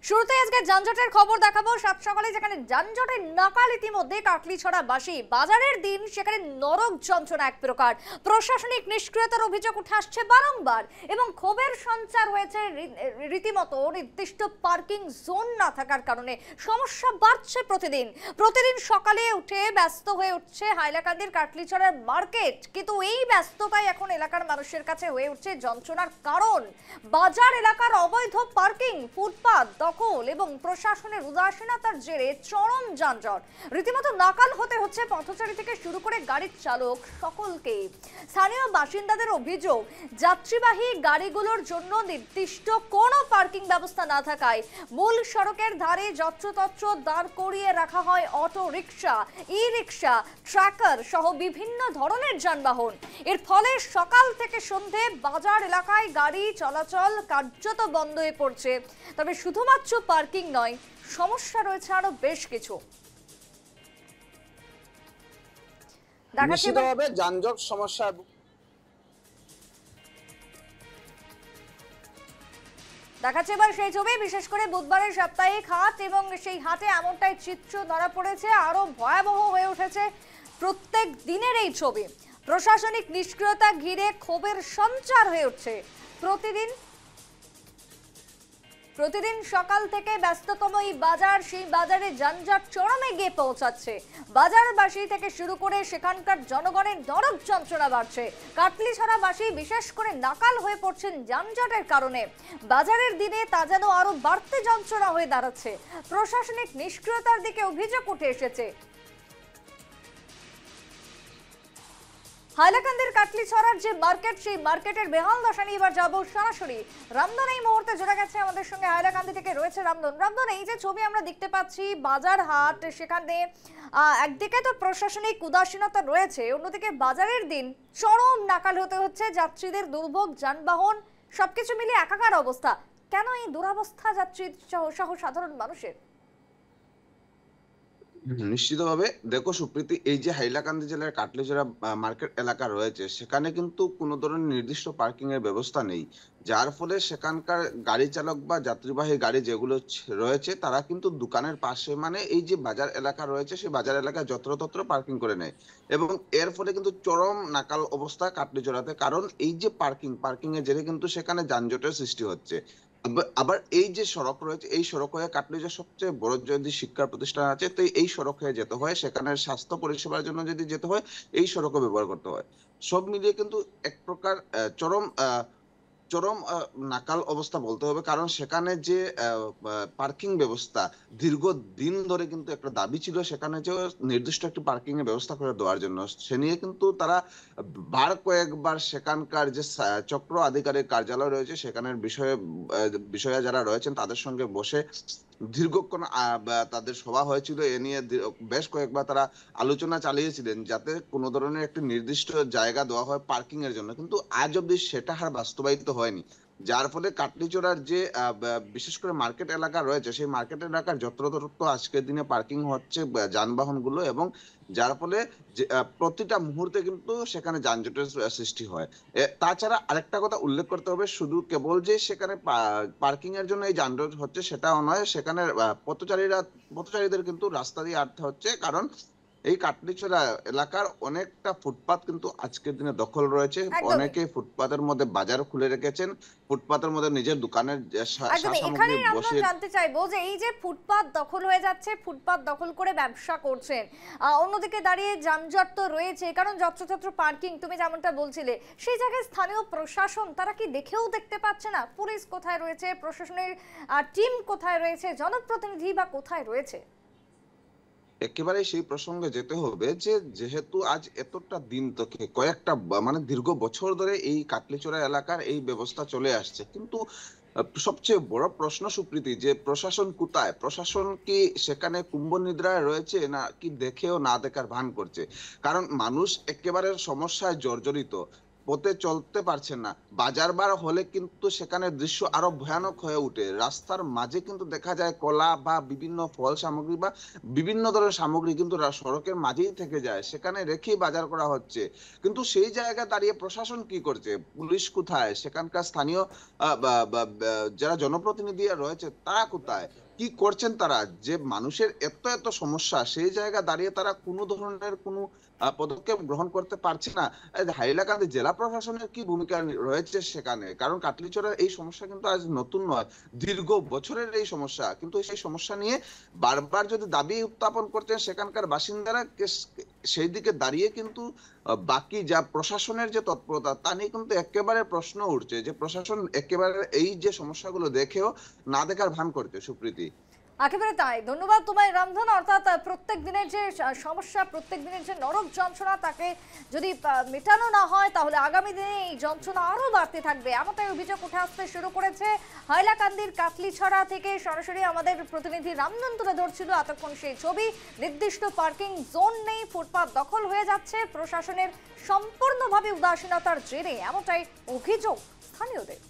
শুরুতে আজকে যানজটের খবর দেখাবো। সাত সকালে যেখানে যানজটের নাকাল ইতিমধ্যে কাটলিছড়া বাসী বাজারের দিন, সেখানে নরক যন্ত্রণা এক প্রকার। প্রশাসনিক নিষ্ক্রিয়তার অভিযোগ উঠে আসছে বারংবার এবং ক্ষোভের সঞ্চার হয়েছে রীতিমতো। নির্দিষ্ট পার্কিং জোন না থাকার কারণে সমস্যা বাড়ছে প্রতিদিন। সকালে উঠে ব্যস্ত হয়ে উঠছে হাইলাকান্দির কাটলিছড়ার মার্কেট, কিন্তু এই ব্যস্ততাই এখন এলাকার মানুষের কাছে হয়ে উঠছে যন্ত্রণার কারণ। বাজার এলাকার অবৈধ পার্কিং, ফুটপাত দখল এবং প্রশাসনের উদাসীনতার জেরে চরম যানজট। রীতিমতো নাকাল হতে হচ্ছে পথচারী থেকে শুরু করে গাড়ির চালক সকলকে। স্থানীয় বাসিন্দাদের অভিযোগ, যাত্রীবাহী গাড়িগুলোর জন্য নির্দিষ্ট কোনো পার্কিং ব্যবস্থা না থাকায় মূল সড়কের ধারে যত্রতত্র দাঁড় করিয়ে রাখা হয় অটো রিক্সা, ই রিক্সা, ট্রাকার সহ বিভিন্ন ধরনের যানবাহন। এর ফলে সকাল থেকে সন্ধে বাজার এলাকায় গাড়ি চলাচল কার্যত বন্ধ হয়ে পড়ছে। তবে শুধুমাত্র পার্কিং নয়, সমস্যা রয়েছে আরো বেশ কিছু। নিশ্চিতভাবে যানজট সমস্যা দেখাচ্ছে এবার সেই ছবি। বিশেষ করে বুধবারের সাপ্তাহিক হাট এবং সেই হাটে এমনটাই চিত্র ধরা পড়েছে। আরো ভয়াবহ হয়ে উঠেছে প্রত্যেক দিনের এই ছবি। প্রশাসনিক নিষ্ক্রিয়তা ঘিরে ক্ষোভের সঞ্চার হয়ে উঠছে প্রতিদিন সকাল থেকে ব্যস্ততম এই বাজার, সেই বাজারে যানজট চরমে গিয়ে পৌঁছাচ্ছে। বাজারবাসী থেকে শুরু করে সেখানকার জনগণের নরক যন্ত্রণা বাড়ছে। কাটলিছড়াবাসী বিশেষ করে নাকাল হয়ে পড়ছেন যানজটের কারণে। বাজারের দিনে তা যেন আরো বাড়তে যন্ত্রণা হয়ে দাঁড়াচ্ছে। প্রশাসনিক নিষ্ক্রিয়তার দিকে অভিযোগ উঠে এসেছে। হাইলাকান্দির কাটলিছড়ার যে মার্কেট, সেই মার্কেটের বেহাল দশা নিয়ে এবার যাবো সরাসরি। রামধন এই মুহূর্তে জোড়া গেছে আমাদের সঙ্গে, হাইলাকান্দি থেকে রয়েছে রামধন। রামধন, এই যে ছবি আমরা দেখতে পাচ্ছি বাজার হাট, সেখানে একদিকে তো প্রশাসনিক উদাসীনতা রয়েছে, অন্যদিকে বাজারের দিন চরম নাকাল হতে হচ্ছে যাত্রীদের। দুর্ভোগ, যানবাহন সবকিছু মিলিয়ে একাকার অবস্থা। কেন এই দুরবস্থা যাত্রী সহ সাধারণ মানুষের? নিশ্চিতভাবে দেখো সুপ্রীতি, এই যে হাইলাকান্দি জেলার কাটলিছড়া মার্কেট এলাকা রয়েছে, সেখানে কিন্তু কোনো ধরনের নির্দিষ্ট পার্কিং এর ব্যবস্থা নেই, যার ফলে সেখানকার গাড়ি চালক বা যাত্রীবাহী গাড়ি যেগুলো রয়েছে তারা কিন্তু দোকানের পাশে, মানে এই যে বাজার এলাকা রয়েছে সেই বাজার এলাকায় যত্রতত্র পার্কিং করে নেয় এবং এর ফলে কিন্তু চরম নাকাল অবস্থা কাটলিছড়াতে। কারণ এই যে পার্কিং এর জেরে কিন্তু সেখানে যানজটের সৃষ্টি হচ্ছে। আবার এই যে সড়ক রয়েছে, এই সড়ক হয়ে কাটলিছড়া সবচেয়ে বড় যদি শিক্ষা প্রতিষ্ঠান আছে, তো এই সড়ক হয়ে যেতে হয়। সেখানে স্বাস্থ্য পরিষেবার জন্য যদি যেতে হয়, এই সড়কও ব্যবহার করতে হয়। সব মিলিয়ে কিন্তু এক প্রকার চরম চরম নাকাল অবস্থা বলতে হবে। কারণ সেখানে যে পার্কিং ব্যবস্থা দীর্ঘদিন ধরে কিন্তু একটা দাবি ছিল, সেখানে যে নির্দিষ্ট একটি পার্কিং এর ব্যবস্থা করে দেওয়ার জন্য, সে নিয়ে কিন্তু তারা কয়েকবার সেখানকার যে চক্র আধিকারিক কার্যালয় রয়েছে, সেখানের বিষয়ে যারা রয়েছেন তাদের সঙ্গে বসে দীর্ঘক্ষণ তাদের সভা হয়েছিল। এ নিয়ে বেশ কয়েকবার তারা আলোচনা চালিয়েছিলেন যাতে কোনো ধরনের একটি নির্দিষ্ট জায়গা দেওয়া হয় পার্কিং এর জন্য, কিন্তু আজ অব্দি সেটা আর বাস্তবায়িত হয়নি। যার ফলে কাটলিছড়ার যে বিশেষ করে মার্কেট এলাকা রয়েছে, সেই মার্কেট এলাকার যত্রতত্র আজকের দিনে পার্কিং হচ্ছে যানবাহন গুলো, এবং যার ফলে প্রতিটা মুহূর্তে কিন্তু সেখানে যানজটের সৃষ্টি হয়। তাছাড়া আরেকটা কথা উল্লেখ করতে হবে, শুধু কেবল যে সেখানে পার্কিং এর জন্য এই যানজট হচ্ছে সেটাও নয়, সেখানে পথচারীদের কিন্তু রাস্তা দিয়ে আটতে হচ্ছে। কারণ এই কাটলিছড়া এলাকার অনেকটা ফুটপাত কিন্তু আজকের দিনে দখল রয়েছে। অনেকে ফুটপাতের মধ্যে বাজার খুলে রেখেছেন, ফুটপাতের মধ্যে নিজের দোকানের এখানে আমরা জানতে চাইবো যে এই যে ফুটপাত দখল হয়ে যাচ্ছে, ফুটপাত দখল করে ব্যবসা করছেন, অন্যদিকে দাঁড়িয়ে যানজট তো রয়েছে, কারণ যত্রতত্র পার্কিং তুমি যেমনটা বলছিলে, সেই জায়গায় স্থানীয় প্রশাসন তারা কি দেখেও দেখতে পাচ্ছে না? পুলিশ কোথায় রয়েছে, প্রশাসনের টিম কোথায় রয়েছে, জনপ্রতিনিধি বা কোথায় রয়েছে? একেবারে সেই প্রসঙ্গে যেতে হবে যে যেহেতু আজ এতটা দিন থেকে কয়েকটা মানে দীর্ঘ বছর ধরে এই কাটলিছড়া এলাকার এই ব্যবস্থা চলে আসছে, কিন্তু সবচেয়ে বড় প্রশ্ন সুপ্রীতি, যে প্রশাসন কোথায়? প্রশাসন কি সেখানে কুম্ভ নিদ্রায় রয়েছে, না কি দেখেও না দেখার ভান করছে? কারণ মানুষ একেবারে সমস্যায় জর্জরিত। পথে চলতে পারছেন না। বাজার বার হলে কিন্তু সেখানে দৃশ্য আরো ভয়ানক হয়ে ওঠে। রাস্তার মাঝে কিন্তু দেখা যায় কলা বা বিভিন্ন ফল সামগ্রী বা বিভিন্ন ধরনের সামগ্রী কিন্তু সড়কের মাঝেই থেকে যায়। সেখানে রেখেই বাজার করা হচ্ছে। কিন্তু সেই জায়গায় দাঁড়িয়ে প্রশাসন কি করছে? পুলিশ কোথায়? সেখানকার স্থানীয় বা যারা জনপ্রতিনিধিরা রয়েছে তারা কোথায়? কি করছেন তারা? যে মানুষের এত সমস্যা সেই জায়গায় দাঁড়িয়ে তারা কোনো ধরনের কোনো পদক্ষেপ গ্রহণ করতে পারছে না। হাইলাকান্দি জেলা প্রশাসনের কি ভূমিকা রয়েছে সেখানে? কারণ কাটলিচড়ার এই সমস্যা কিন্তু আজ নতুন নয়। দীর্ঘ বছরের এই সমস্যা। কিন্তু সেই সমস্যা নিয়ে বারবার যদি দাবি উত্থাপন করছেন সেখানকার বাসিন্দারা সেই দিকে দাঁড়িয়ে কিন্তু বাকি যা প্রশাসনের যে তৎপরতা তা নিয়ে কিন্তু একেবারে প্রশ্ন উঠছে যে প্রশাসন একেবারে এই যে সমস্যাগুলো দেখেও না দেখার ভান করছে সুপ্রীতি। একেবারে তাই। ধন্যবাদ তোমায় রামধন। অর্থাৎ প্রত্যেক দিনের যে সমস্যা, প্রত্যেক দিনের যে নরক যন্ত্রণা, তাকে যদি মেটানো না হয় তাহলে আগামী দিনে এই যন্ত্রণা আরো বাড়তে থাকবে, এমনটাই অভিযোগ উঠে আসতে শুরু করেছে। হাইলাকান্দির কাটলিছড়া থেকে সরাসরি আমাদের প্রতিনিধি রামধন তুলে ধরছিল এতক্ষণ সেই ছবি। নির্দিষ্ট পার্কিং জোন নেই, ফুটপাত দখল হয়ে যাচ্ছে প্রশাসনের সম্পূর্ণভাবে উদাসীনতার জেরে, এমনটাই অভিযোগ স্থানীয়দের।